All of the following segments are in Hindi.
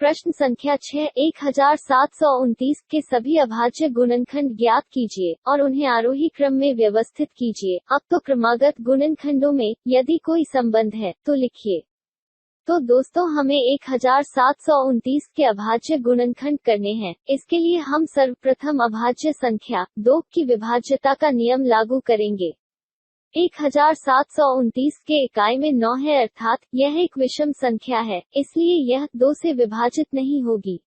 प्रश्न संख्या 6 1729 के सभी अभाज्य गुणनखंड ज्ञात कीजिए और उन्हें आरोही क्रम में व्यवस्थित कीजिए। अब तो क्रमागत गुणनखंडों में यदि कोई संबंध है तो लिखिए। तो दोस्तों हमें 1729 के अभाज्य गुणनखंड करने हैं। इसके लिए हम सर्वप्रथम अभाज्य संख्या 2 की विभाज्यता का नियम लागू करेंगे। 1729 के इकाई में 9 है, अर्थात यह एक विषम संख्या है, इसलिए यह 2 से विभाजित नहीं होगी।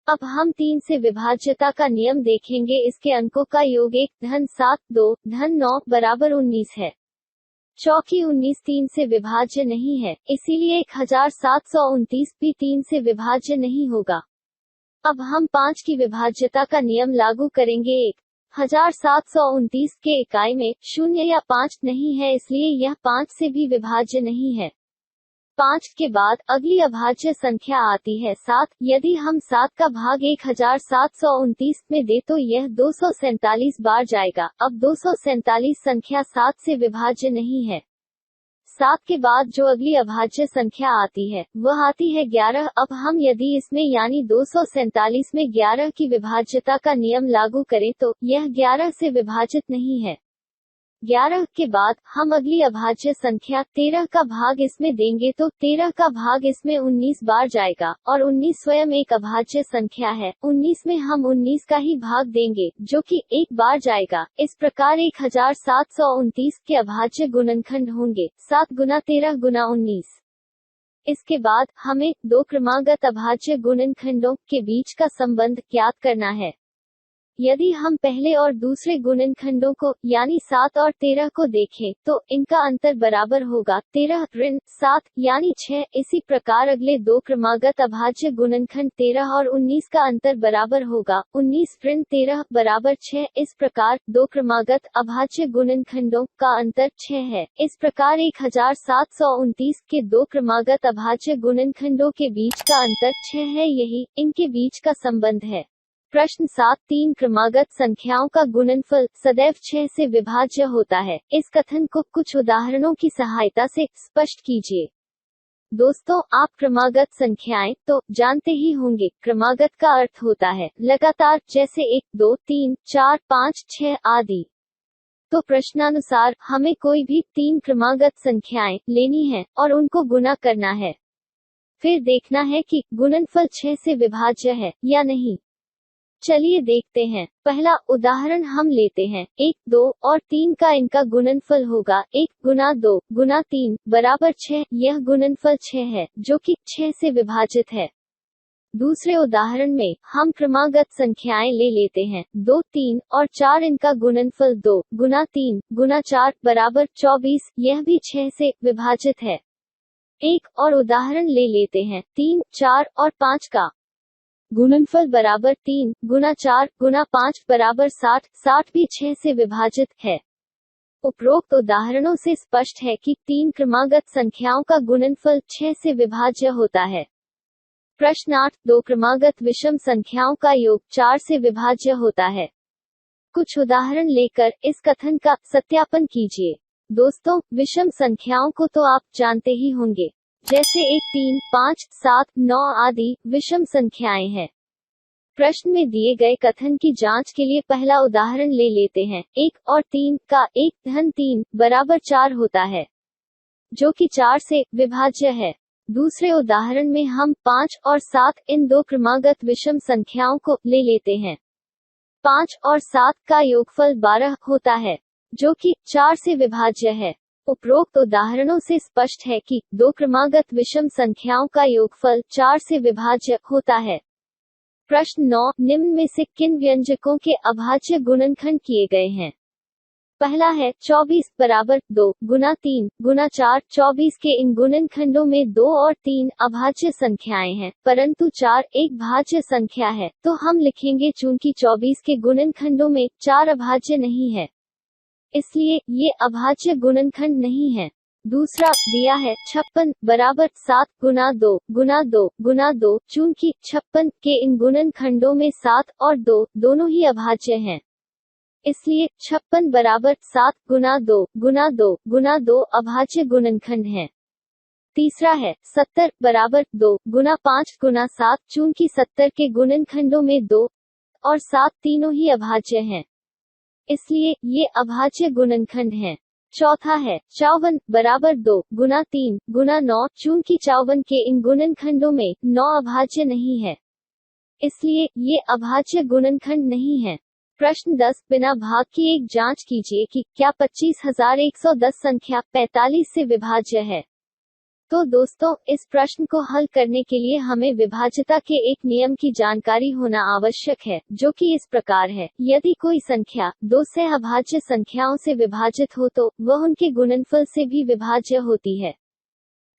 अब हम 3 से विभाज्यता का नियम देखेंगे। इसके अंकों का योग 1 7 2 9 बराबर 19 है। चौकी 19 3 से विभाज्य नहीं है, इसीलिए 1729 भी 3 से विभाज्य नहीं होगा। अब हम 5 की विभाज्यता का नियम लागू करेंगे। 1729 के इकाई में 0 या 5 नहीं है, इसलिए यह 5 से भी विभाज्य नहीं है। 5 के बाद अगली अभाज्य संख्या आती है 7। यदि हम 7 का भाग 1729 में दे तो यह 247 बार जाएगा। अब 247 संख्या 7 से विभाज्य नहीं है। 7 के बाद जो अगली अभाज्य संख्या आती है वह आती है 11। अब हम यदि इसमें यानी 247 में 11 की विभाज्यता का नियम लागू करें तो यह 11 से विभाजित नहीं है। 11 के बाद हम अगली अभाज्य संख्या 13 का भाग इसमें देंगे तो 13 का भाग इसमें 19 बार जाएगा और 19 स्वयं एक अभाज्य संख्या है। 19 में हम 19 का ही भाग देंगे जो कि 1 बार जाएगा। इस प्रकार 1729 के अभाज्य गुणनखंड होंगे 7 गुना 13 गुना 19। इसके बाद हमें 2 क्रमागत अभाज्य गुणनखंडों के बीच का संबंध ज्ञात करना है। यदि हम पहले और दूसरे गुणनखंडों को यानी 7 और 13 को देखें तो इनका अंतर बराबर होगा 13 ऋण 7 यानी 6। इसी प्रकार अगले 2 क्रमागत अभाज्य गुणनखंड 13 और 19 का अंतर बराबर होगा 19 ऋण 13 बराबर 6। इस प्रकार 2 क्रमागत अभाज्य गुणनखंडों का अंतर 6 है। इस प्रकार 1729 के 2 क्रमागत अभाज्य गुणनखंडों के बीच का अंतर 6 है, यही इनके बीच का संबंध है। प्रश्न 7 3 क्रमागत संख्याओं का गुणनफल सदैव 6 से विभाज्य होता है। इस कथन को कुछ उदाहरणों की सहायता से स्पष्ट कीजिए। दोस्तों आप क्रमागत संख्याएं तो जानते ही होंगे। क्रमागत का अर्थ होता है लगातार, जैसे 1 2 3 4 5 6 आदि। तो प्रश्नानुसार हमें कोई भी 3 क्रमागत संख्याएं लेनी है और उनको गुणा करना है। फिर देखना है कि गुणनफल 6 से विभाज्य है या नहीं। चलिए देखते हैं। पहला उदाहरण हम लेते हैं। 1 2 और 3 का इनका गुणनफल होगा 1 गुना 2 गुना 3 बराबर 6। यह गुणनफल 6 है जो कि 6 से विभाजित है। दूसरे उदाहरण में हम क्रमागत संख्याएं ले लेते हैं 2 3 और 4। इनका गुणनफल 2 गुना 3 गुना 4 बराबर 24। यह भी 6 से विभाजित है। एक और उदाहरण ले लेते हैं 3 4 और 5 का गुणनफल बराबर 3 गुना 4 गुना 5 बराबर 60। 60 भी 6 से विभाजित है। उपरोक्त उदाहरणों से स्पष्ट है कि 3 क्रमागत संख्याओं का गुणनफल 6 से विभाज्य होता है। प्रश्न 8 2 क्रमागत विषम संख्याओं का योग 4 से विभाज्य होता है। कुछ उदाहरण लेकर इस कथन का सत्यापन कीजिए। दोस्तों विषम संख्याओं को तो आप जानते ही होंगे, जैसे 1 3 5 7 9 आदि विषम संख्याएं हैं। प्रश्न में दिए गए कथन की जांच के लिए पहला उदाहरण ले लेते हैं। 1 और 3 का 1 3 बराबर 4 होता है, जो कि 4 से विभाज्य है। दूसरे उदाहरण में हम 5 और 7 इन 2 क्रमागत विषम संख्याओं को ले लेते हैं। 5 और 7 का योगफल 12 होता है, जो कि 4 से विभाज्य है। उपरोक्त उदाहरणों से स्पष्ट है कि 2 क्रमागत विषम संख्याओं का योगफल 4 से विभाज्य होता है। प्रश्न 9 निम्न में से किन व्यंजकों के अभाज्य गुणनखंड किए गए हैं? पहला है 24 बराबर 2 गुना 3 गुना 4। 24 के इन गुणनखंडों में 2 और 3 अभाज्य संख्याएं हैं, परंतु 4 एक भाज्य संख्या है, तो हम लिखेंगे चूंकि 24 के गुणनखंडों में 4 अभाज्य नहीं है, इसलिए ये अभाज्य गुणनखंड नहीं है। दूसरा दिया है 56 बराबर 7 गुना 2 गुना 2 गुना 2। चूंकि 56 के इन गुणनखंडों में 7 और 2 दोनों ही अभाज्य हैं, इसलिए 56 बराबर 7 गुना 2 गुना 2 गुना 2 अभाज्य गुणनखंड है। तीसरा है 70 बराबर 2 गुना 5 गुना 7, चूंकि 70 के गुणनखंडों में 2 और 7 तीनों ही अभाज्य हैं, इसलिए ये अभाज्य गुणनखंड हैं। चौथा है 54 बराबर 2 गुना 3 गुना 9, चूंकि 54 के इन गुणनखंडों में 9 अभाज्य नहीं है, इसलिए ये अभाज्य गुणनखंड नहीं है। प्रश्न 10 बिना भाग की एक जांच कीजिए कि क्या 25,110 संख्या 45 से विभाज्य है। तो दोस्तों, इस प्रश्न को हल करने के लिए हमें विभाज्यता के एक नियम की जानकारी होना आवश्यक है, जो कि इस प्रकार है। यदि कोई संख्या दो सहअभाज्य संख्याओं से विभाजित हो तो वह उनके गुणनफल से भी विभाज्य होती है।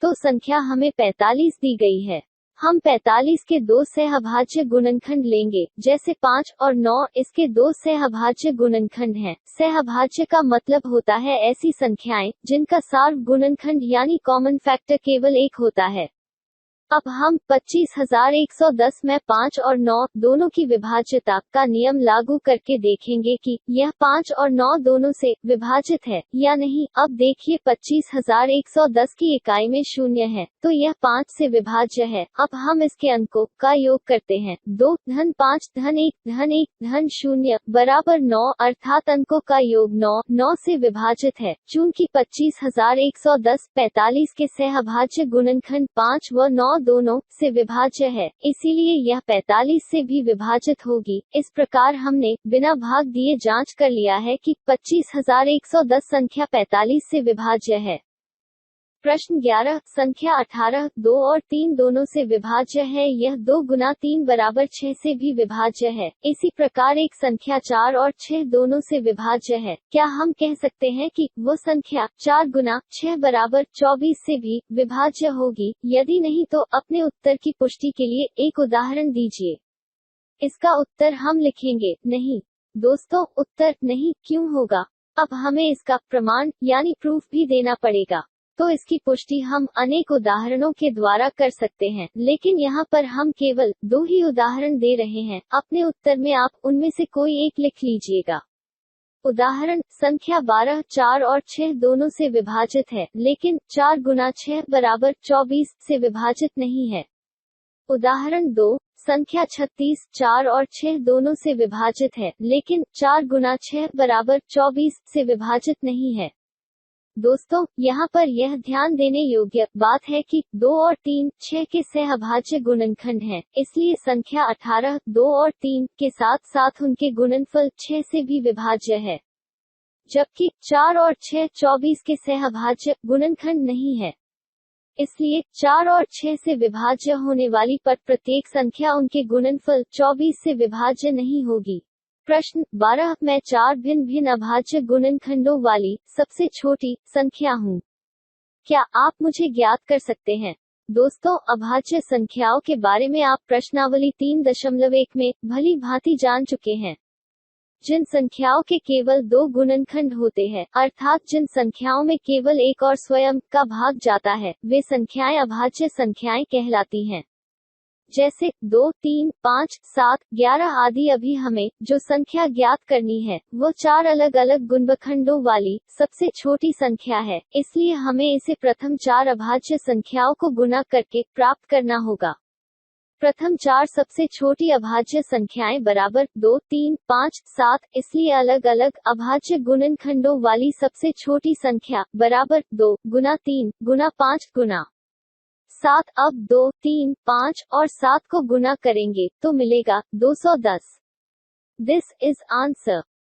तो संख्या हमें 45 दी गई है। हम 45 के दो सहअभाज्य गुणनखंड लेंगे, जैसे 5 और 9 इसके दो सहअभाज्य गुणनखंड हैं। सहअभाज्य का मतलब होता है ऐसी संख्याएं जिनका सार्व गुणनखंड यानी कॉमन फैक्टर केवल एक होता है। अब हम 25,110 में 5 और 9 दोनों की विभाज्यता का नियम लागू करके देखेंगे कि यह 5 और 9 दोनों से विभाजित है या नहीं। अब देखिए 25,110 की इकाई में 0 है, तो यह 5 से विभाज्य है। अब हम इसके अंकों का योग करते हैं। 2 धन 5 धन 1 धन 1 धन 0 बराबर 9, अर्थात अंकों का योग 9 से विभाजित है। चूंकि 25,110 45 के सहअभाज्य गुणनखंड 5 व 9 दोनों से विभाज्य है, इसीलिए यह 45 से भी विभाजित होगी। इस प्रकार हमने बिना भाग दिए जांच कर लिया है कि 25,110 संख्या 45 से विभाज्य है। प्रश्न 11 संख्या 18 2 और 3 दोनों से विभाज्य है। यह 2 गुना 3 बराबर 6 से भी विभाज्य है। इसी प्रकार एक संख्या 4 और 6 दोनों से विभाज्य है। क्या हम कह सकते हैं कि वो संख्या 4 गुना 6 बराबर 24 से भी विभाज्य होगी? यदि नहीं तो अपने उत्तर की पुष्टि के लिए एक उदाहरण दीजिए। इसका उत्तर हम लिखेंगे नहीं। दोस्तों, उत्तर नहीं क्यों होगा? अब हमें इसका प्रमाण यानी प्रूफ भी देना पड़ेगा। तो इसकी पुष्टि हम अनेक उदाहरणों के द्वारा कर सकते हैं, लेकिन यहाँ पर हम केवल 2 ही उदाहरण दे रहे हैं। अपने उत्तर में आप उनमें से कोई एक लिख लीजिएगा। उदाहरण संख्या 12 4 और 6 दोनों से विभाजित है, लेकिन 4 गुना 6 बराबर 24 से विभाजित नहीं है। उदाहरण 2 संख्या 36 4 और 6 दोनों से विभाजित है, लेकिन 4 गुना 6 बराबर 24 से विभाजित नहीं है। दोस्तों, यहाँ पर यह ध्यान देने योग्य बात है कि 2 और 3 6 के सहअभाज्य गुणनखंड हैं, इसलिए संख्या 18 2 और 3 के साथ साथ उनके गुणनफल 6 से भी विभाज्य है, जबकि 4 और 6 24 के सहअभाज्य गुणनखंड नहीं है। इसलिए 4 और 6 से विभाज्य होने वाली पर प्रत्येक संख्या उनके गुणनफल 24 से विभाज्य नहीं होगी। प्रश्न 12 मैं 4 भिन्न भिन्न अभाज्य गुणनखंडों वाली सबसे छोटी संख्या हूँ। क्या आप मुझे ज्ञात कर सकते हैं? दोस्तों, अभाज्य संख्याओं के बारे में आप प्रश्नावली 3.1 में भली भांति जान चुके हैं। जिन संख्याओं के केवल 2 गुणनखंड होते हैं, अर्थात जिन संख्याओं में केवल एक और स्वयं का भाग जाता है, वे संख्याएं अभाज्य संख्याएं कहलाती हैं। जैसे 2 3 5 7 11 आदि। अभी हमें जो संख्या ज्ञात करनी है वो 4 अलग अलग गुणनखंडों वाली सबसे छोटी संख्या है, इसलिए हमें इसे प्रथम 4 अभाज्य संख्याओं को गुणा करके प्राप्त करना होगा। प्रथम 4 सबसे छोटी अभाज्य संख्याएं बराबर 2 3 5 7, इसलिए अलग अलग अभाज्य गुणनखंडों वाली सबसे छोटी संख्या बराबर 2 गुना 3 गुना 5 गुना 7। अब 2 3 5 और 7 को गुना करेंगे तो मिलेगा 210। This is answer.